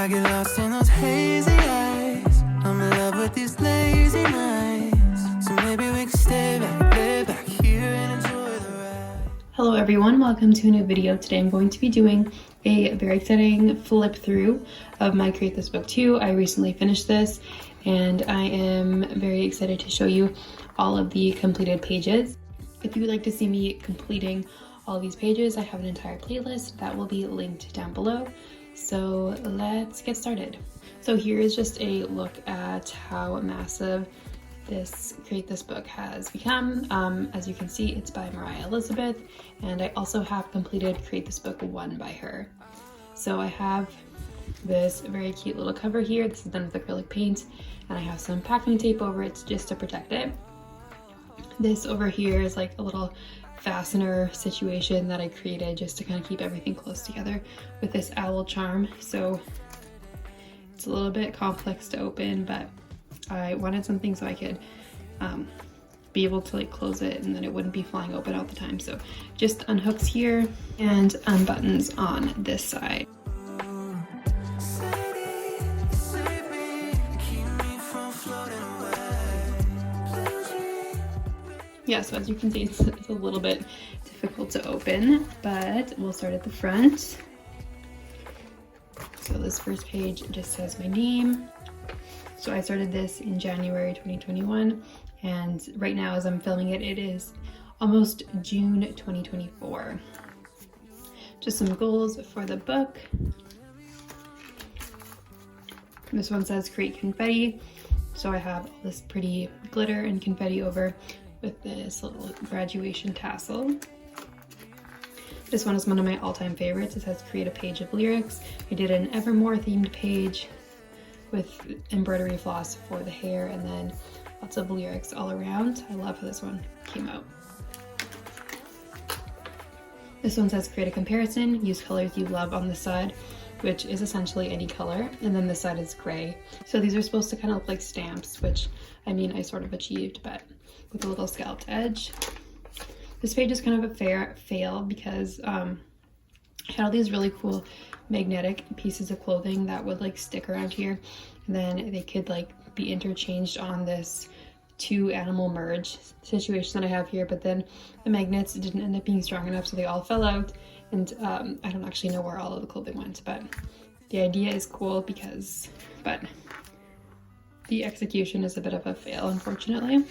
I get lost in those hazy eyes. I'm in love with these lazy nights. So maybe we can stay back, lay back here and enjoy the ride. Hello everyone, welcome to a new video. Today I'm going to be doing a very exciting flip through of my Create This Book 2. I recently finished this and I am very excited to show you all of the completed pages. If you would like to see me completing all these pages, I have an entire playlist that will be linked down below. So let's get started. So here is just a look at how massive this Create This Book has become. As you can see, it's by Moriah Elizabeth, and I also have completed Create This Book 1 by her. So I have this very cute little cover here. This is done with acrylic paint, and I have some packing tape over it just to protect it. This over here is like a little fastener situation that I created just to kind of keep everything close together with this owl charm. So it's a little bit complex to open, but I wanted something so I could be able to like close it and then it wouldn't be flying open all the time. So just unhooks here and unbuttons on this side. Yeah, so as you can see, it's a little bit difficult to open, but we'll start at the front. So this first page just says my name. So I started this in January 2021, and right now as I'm filming it, it is almost June 2024. Just some goals for the book. This one says create confetti. So I have all this pretty glitter and confetti over with this little graduation tassel. This one is one of my all-time favorites. It says create a page of lyrics. I did an Evermore themed page with embroidery floss for the hair and then lots of lyrics all around. I love how this one came out. This one says create a comparison, use colors you love on the side, which is essentially any color, and then this side is gray. So these are supposed to kind of look like stamps, which I mean I sort of achieved, but with a little scalloped edge. This page is kind of a fail because I had all these really cool magnetic pieces of clothing that would like stick around here, and then they could like be interchanged on this two animal merge situation that I have here, but then the magnets didn't end up being strong enough, so they all fell out, and I don't actually know where all of the clothing went, but the idea is cool but the execution is a bit of a fail, unfortunately.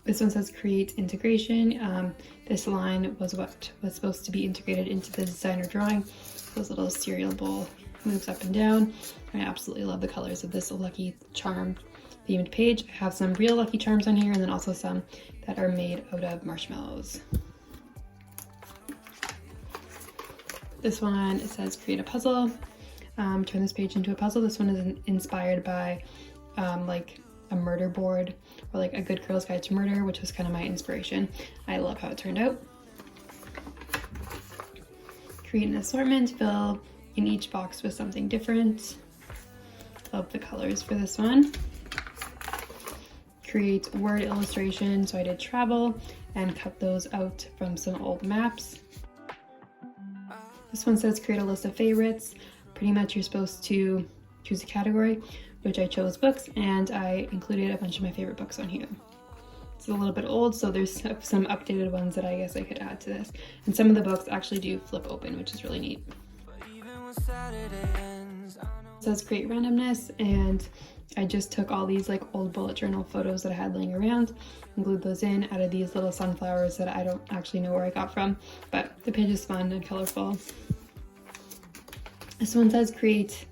This one says create integration. This line was what was supposed to be integrated into the designer drawing. This little cereal bowl moves up and down. I absolutely love the colors of this Lucky Charm themed page. I have some real Lucky Charms on here and then also some that are made out of marshmallows. This one, it says create a puzzle. Turn this page into a puzzle. This one is inspired by like a murder board or like a Good Girl's Guide to Murder, which was kind of my inspiration. I love how it turned out. Create an assortment, fill in each box with something different. Love the colors for this one. Create word illustration, so I did travel and cut those out from some old maps. This one says create a list of favorites. Pretty much you're supposed to choose a category, which I chose books, and I included a bunch of my favorite books on here. It's a little bit old, so there's some updated ones that I guess I could add to this. And some of the books actually do flip open, which is really neat. It says create randomness, and I just took all these like old bullet journal photos that I had laying around and glued those in, added these little sunflowers that I don't actually know where I got from, but the page is fun and colorful. This one says create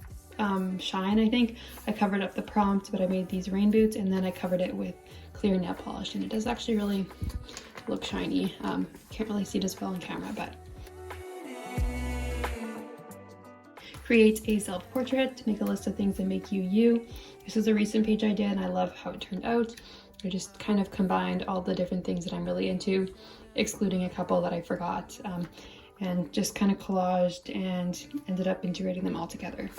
shine, I think. I covered up the prompt, but I made these rain boots and then I covered it with clear nail polish, and it does actually really look shiny. Can't really see it as well on camera, but create a self-portrait to make a list of things that make you you. This is a recent page I did and I love how it turned out. I just kind of combined all the different things that I'm really into, excluding a couple that I forgot, and just kind of collaged and ended up integrating them all together.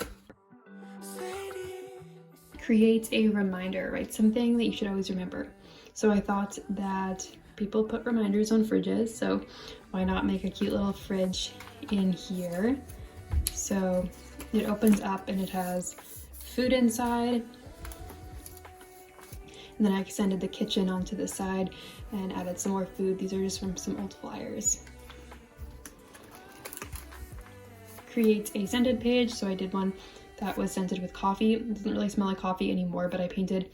Create a reminder, write something that you should always remember. So I thought that people put reminders on fridges, so why not make a cute little fridge in here? So It opens up and it has food inside. And then I extended the kitchen onto the side and added some more food. These are just from some old flyers. Create a scented page. So I did one that was scented with coffee. It doesn't really smell like coffee anymore, but I painted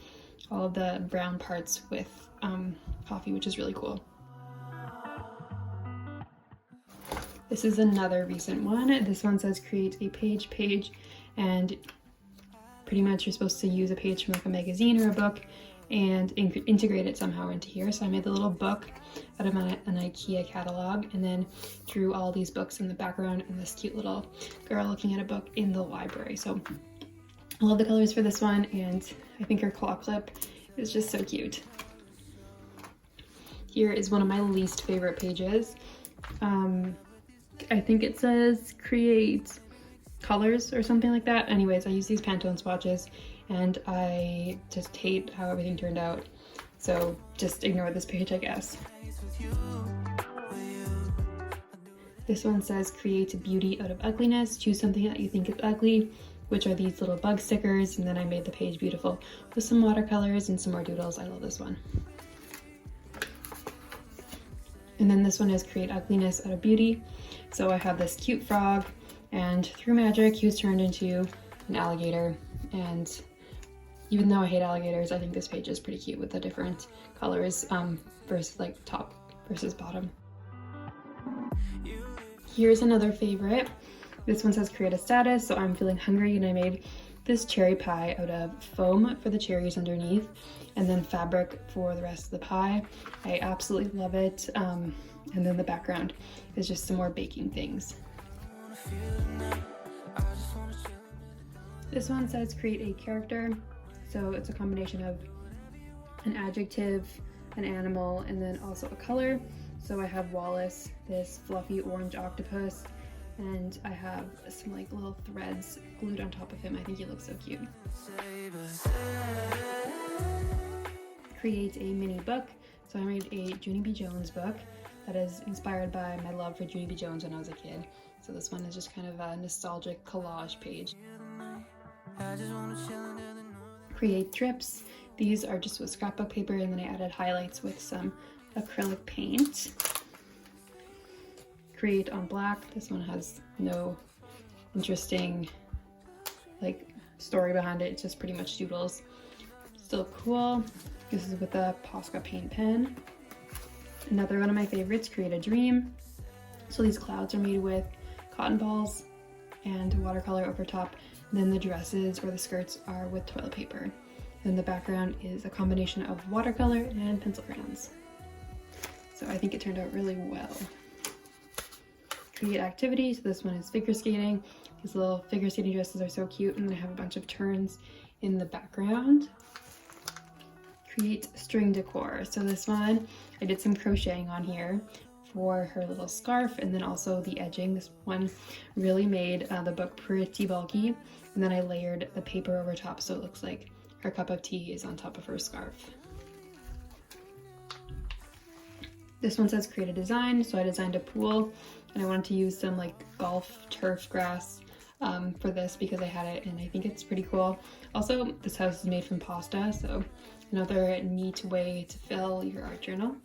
all of the brown parts with coffee, which is really cool. This is another recent one. This one says create a page, and pretty much you're supposed to use a page from like a magazine or a book and integrate it somehow into here. So I made the little book out of an IKEA catalog and then drew all these books in the background and this cute little girl looking at a book in the library. So I love the colors for this one, and I think her claw clip is just so cute. Here is one of my least favorite pages. I think it says create colors or something like that. Anyways, I use these Pantone swatches and I just hate how everything turned out. So just ignore this page, I guess. This one says create beauty out of ugliness. Choose something that you think is ugly, which are these little bug stickers. And then I made the page beautiful with some watercolors and some more doodles. I love this one. And then this one is create ugliness out of beauty. So I have this cute frog, and through magic he was turned into an alligator. And even though I hate alligators, I think this page is pretty cute with the different colors versus like top versus bottom. Here's another favorite. This one says create a status. So I'm feeling hungry, and I made this cherry pie out of foam for the cherries underneath and then fabric for the rest of the pie. I absolutely love it. And then the background is just some more baking things. This one says create a character. So it's a combination of an adjective, an animal, and then also a color. So I have Wallace, this fluffy orange octopus, and I have some like little threads glued on top of him. I think he looks so cute. Create a mini book. So I made a Junie B. Jones book that is inspired by my love for Junie B. Jones when I was a kid. So this one is just kind of a nostalgic collage page. Create strips. These are just with scrapbook paper, and then I added highlights with some acrylic paint. Create on black. This one has no interesting like story behind it. It's just pretty much doodles. Still cool. This is with a Posca paint pen. Another one of my favorites, create a dream. So these clouds are made with cotton balls and watercolor over top. And then the dresses or the skirts are with toilet paper. Then the background is a combination of watercolor and pencil crayons. So I think it turned out really well. Create activity. So this one is figure skating. These little figure skating dresses are so cute, and then I have a bunch of turns in the background. Create string decor. So this one, I did some crocheting on here for her little scarf, and then also the edging. This one really made the book pretty bulky, and then I layered the paper over top so it looks like her cup of tea is on top of her scarf. This one says create a design. So I designed a pool, and I wanted to use some like golf turf grass for this because I had it, and I think it's pretty cool. Also, this house is made from pasta, so another neat way to fill your art journal.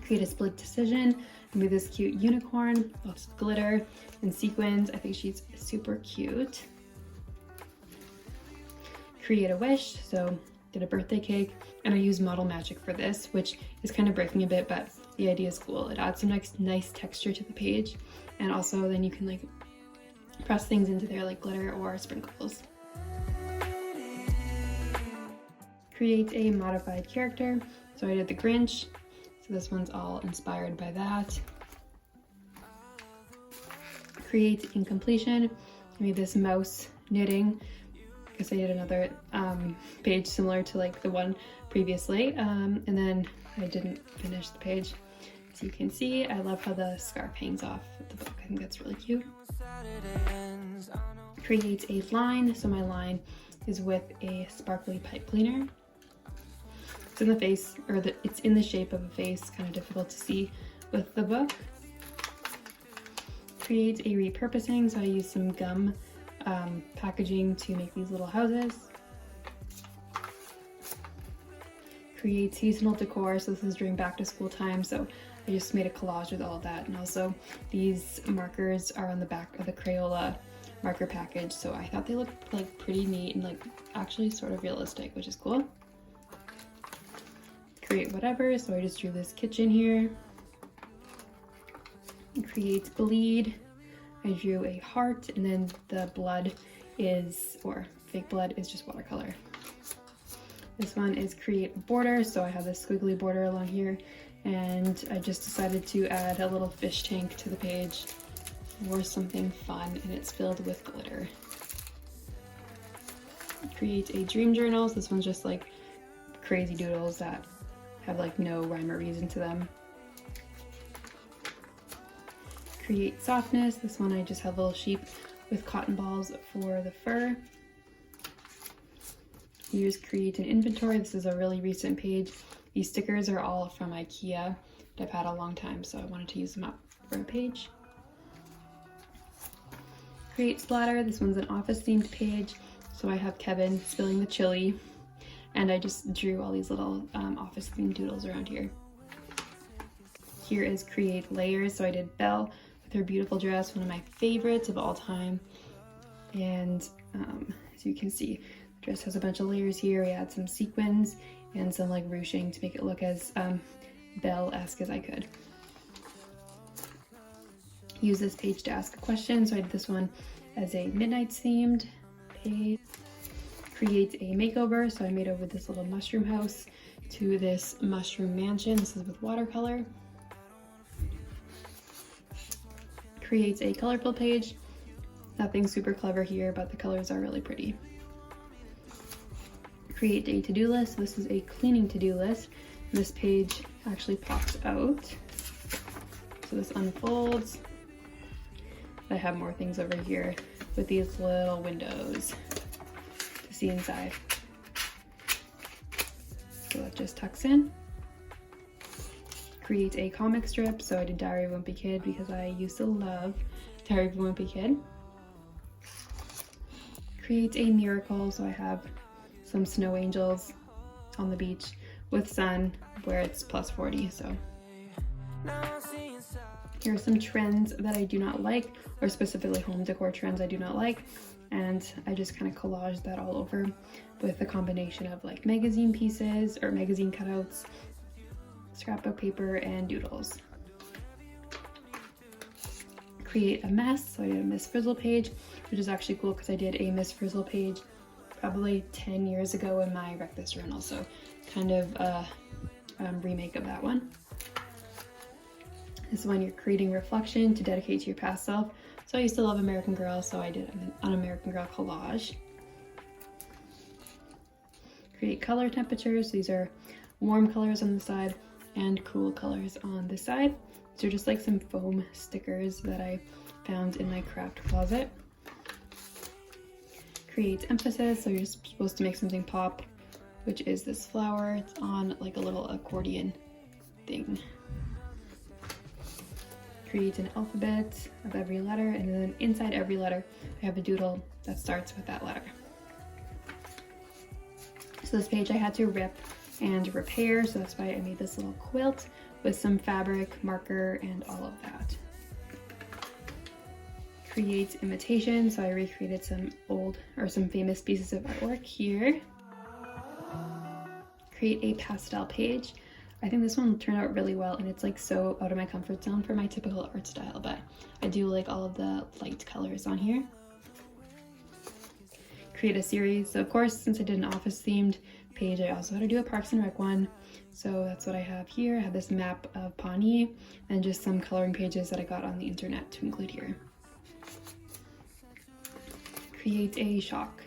Create a split decision. I made this cute unicorn, lots of glitter and sequins. I think she's super cute. Create a wish. So did a birthday cake, and I used Model Magic for this, which is kind of breaking a bit, but the idea is cool. It adds some nice texture to the page, and also then you can like press things into there like glitter or sprinkles. Create a modified character. So I did the Grinch. So this one's all inspired by that. Create incompletion. I made this mouse knitting because I did another page similar to like the one previously, and then I didn't finish the page. So you can see, I love how the scarf hangs off the book. I think that's really cute. Create a line. So my line is with a sparkly pipe cleaner. It's in the face, or it's in the shape of a face, kind of difficult to see with the book. Create a repurposing, so I used some gum packaging to make these little houses. Create seasonal decor, so this is during back to school time, so I just made a collage with all of that. And also these markers are on the back of the Crayola marker package, so I thought they looked like pretty neat and like actually sort of realistic, which is cool. Create whatever, so I just drew this kitchen here. Create bleed. I drew a heart, and then the blood is, or fake blood is, just watercolor. This one is create border, so I have this squiggly border along here, and I just decided to add a little fish tank to the page or something fun, and it's filled with glitter. Create a dream journal, so this one's just like crazy doodles that have like no rhyme or reason to them. Create softness, this one I just have little sheep with cotton balls for the fur. Use create an inventory, this is a really recent page. These stickers are all from IKEA that I've had a long time, so I wanted to use them up for a page. Create splatter, this one's an office themed page, so I have Kevin spilling the chili, and I just drew all these little office themed doodles around here. Here is create layers, so I did Belle with her beautiful dress, one of my favorites of all time, and as you can see, the dress has a bunch of layers here. We add some sequins and some like ruching to make it look as Belle-esque as I could. Use this page to ask a question, so I did this one as a Midnight's themed page. Create a makeover, so I made over this little mushroom house to this mushroom mansion. This is with watercolor. Create a colorful page. Nothing super clever here, but the colors are really pretty. Create a to-do list. This is a cleaning to-do list. This page actually pops out. So this unfolds. I have more things over here with these little windows to see inside. So that just tucks in. Create a comic strip. So I did Diary of a Wimpy Kid because I used to love Diary of a Wimpy Kid. Create a miracle. So I have some snow angels on the beach with sun where it's plus 40. So here are some trends that I do not like, or specifically home decor trends I do not like, and I just kind of collaged that all over with a combination of like magazine pieces or magazine cutouts, scrapbook paper, and doodles. Create a mess, so I did a Miss Frizzle page, which is actually cool because I did a Miss Frizzle page probably 10 years ago in my Wreck This Journal, so kind of a remake of that one. This one, you're creating reflection to dedicate to your past self. So I used to love American Girl, so I did an American Girl collage. Create color temperatures. These are warm colors on the side and cool colors on the side. These are just like some foam stickers that I found in my craft closet. Create emphasis. So you're supposed to make something pop, which is this flower. It's on like a little accordion thing. Create an alphabet of every letter, and then inside every letter I have a doodle that starts with that letter. So this page I had to rip and repair, so that's why I made this little quilt with some fabric, marker, and all of that. Create imitation, so I recreated some old or some famous pieces of artwork here. Create a pastel page. I think this one turned out really well, and it's like so out of my comfort zone for my typical art style, but I do like all of the light colors on here. Create a series. So of course, since I did an office themed page, I also had to do a Parks and Rec one. So that's what I have here. I have this map of Pawnee and just some coloring pages that I got on the internet to include here. Create a shock.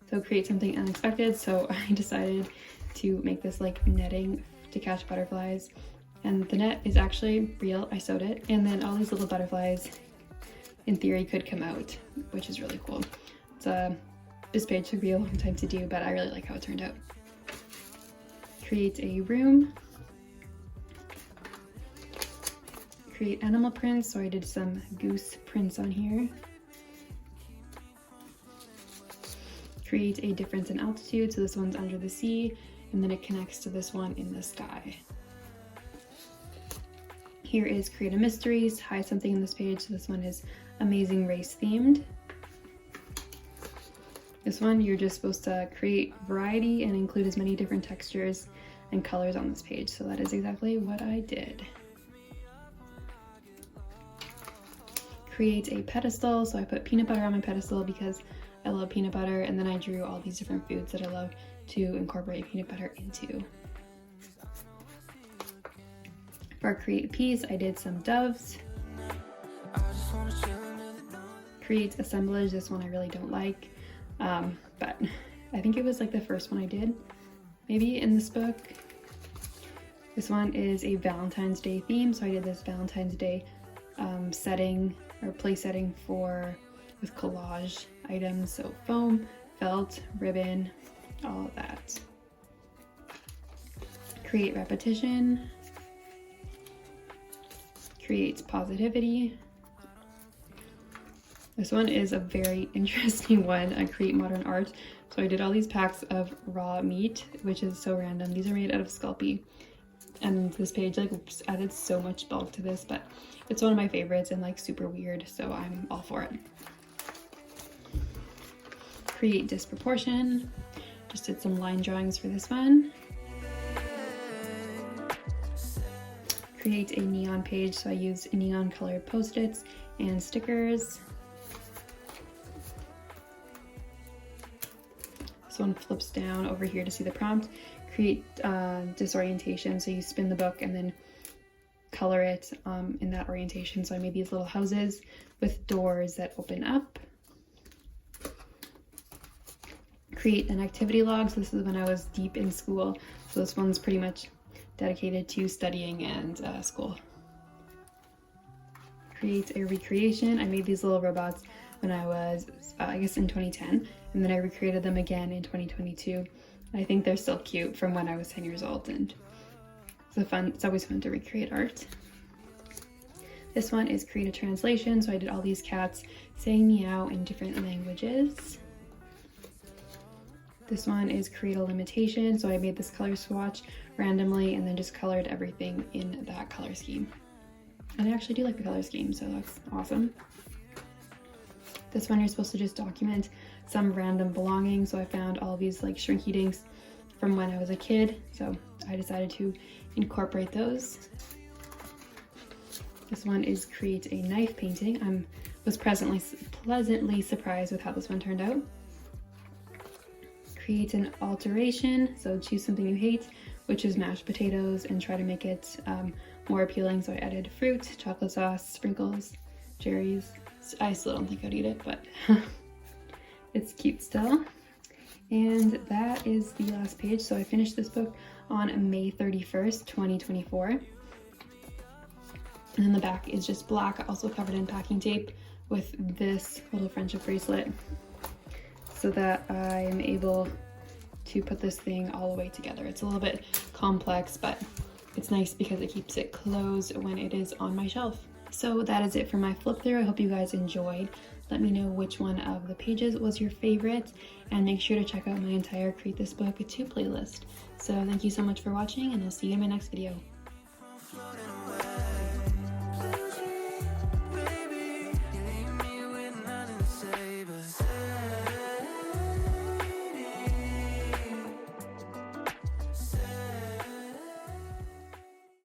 So create something unexpected. So I decided to make this like netting to catch butterflies, and the net is actually real. I sewed it, and then all these little butterflies in theory could come out, which is really cool. It's this page took me a long time to do, but I really like how it turned out. Create a room. create animal prints, so I did some goose prints on here. Create a difference in altitude, so this one's under the sea, and then it connects to this one in the sky. Here is create a mysteries, hide something in this page, so this one is amazing race themed. This one, you're just supposed to create variety and include as many different textures and colors on this page, so that is exactly what I did. Create a pedestal, so I put peanut butter on my pedestal because I love peanut butter, and then I drew all these different foods that I love to incorporate peanut butter into. For create a piece, I did some doves. Create assemblage, this one I really don't like, but I think it was like the first one I did, maybe in this book. This one is a Valentine's Day theme, so I did this Valentine's Day setting or play setting with collage items, so foam, felt, ribbon, all of that. Create repetition. Create positivity. This one is a very interesting one. I create modern art. So I did all these packs of raw meat, which is so random. These are made out of Sculpey. And this page like added so much bulk to this, but it's one of my favorites and like super weird, so I'm all for it. Create disproportion. Just did some line drawings for this one. Create a neon page, so I used neon colored post-its and stickers. This one flips down over here to see the prompt. Create disorientation, so you spin the book and then color it in that orientation. So I made these little houses with doors that open up. Create an activity log, so this is when I was deep in school, so this one's pretty much dedicated to studying and school. Create a recreation. I made these little robots when I was, I guess in 2010, and then I recreated them again in 2022. I think they're still cute from when I was 10 years old, and it's always fun to recreate art. This one is create a translation, so I did all these cats saying meow in different languages. This one is create a limitation, so I made this color swatch randomly and then just colored everything in that color scheme. And I actually do like the color scheme, so that's awesome. This one you're supposed to just document some random belongings, so I found all these like shrink eatings from when I was a kid, so I decided to incorporate those. This one is create a knife painting. I was pleasantly surprised with how this one turned out. Create an alteration, so choose something you hate, which is mashed potatoes, and try to make it more appealing. So I added fruit, chocolate sauce, sprinkles, cherries. I still don't think I'd eat it, but it's cute still. And that is the last page. So I finished this book on May 31st, 2024. And then the back is just black, also covered in packing tape with this little friendship bracelet, so that I'm able to put this thing all the way together. It's a little bit complex, but it's nice because it keeps it closed when it is on my shelf. So that is it for my flip through. I hope you guys enjoyed. Let me know which one of the pages was your favorite, and make sure to check out my entire Create This Book 2 playlist. So thank you so much for watching, and I'll see you in my next video.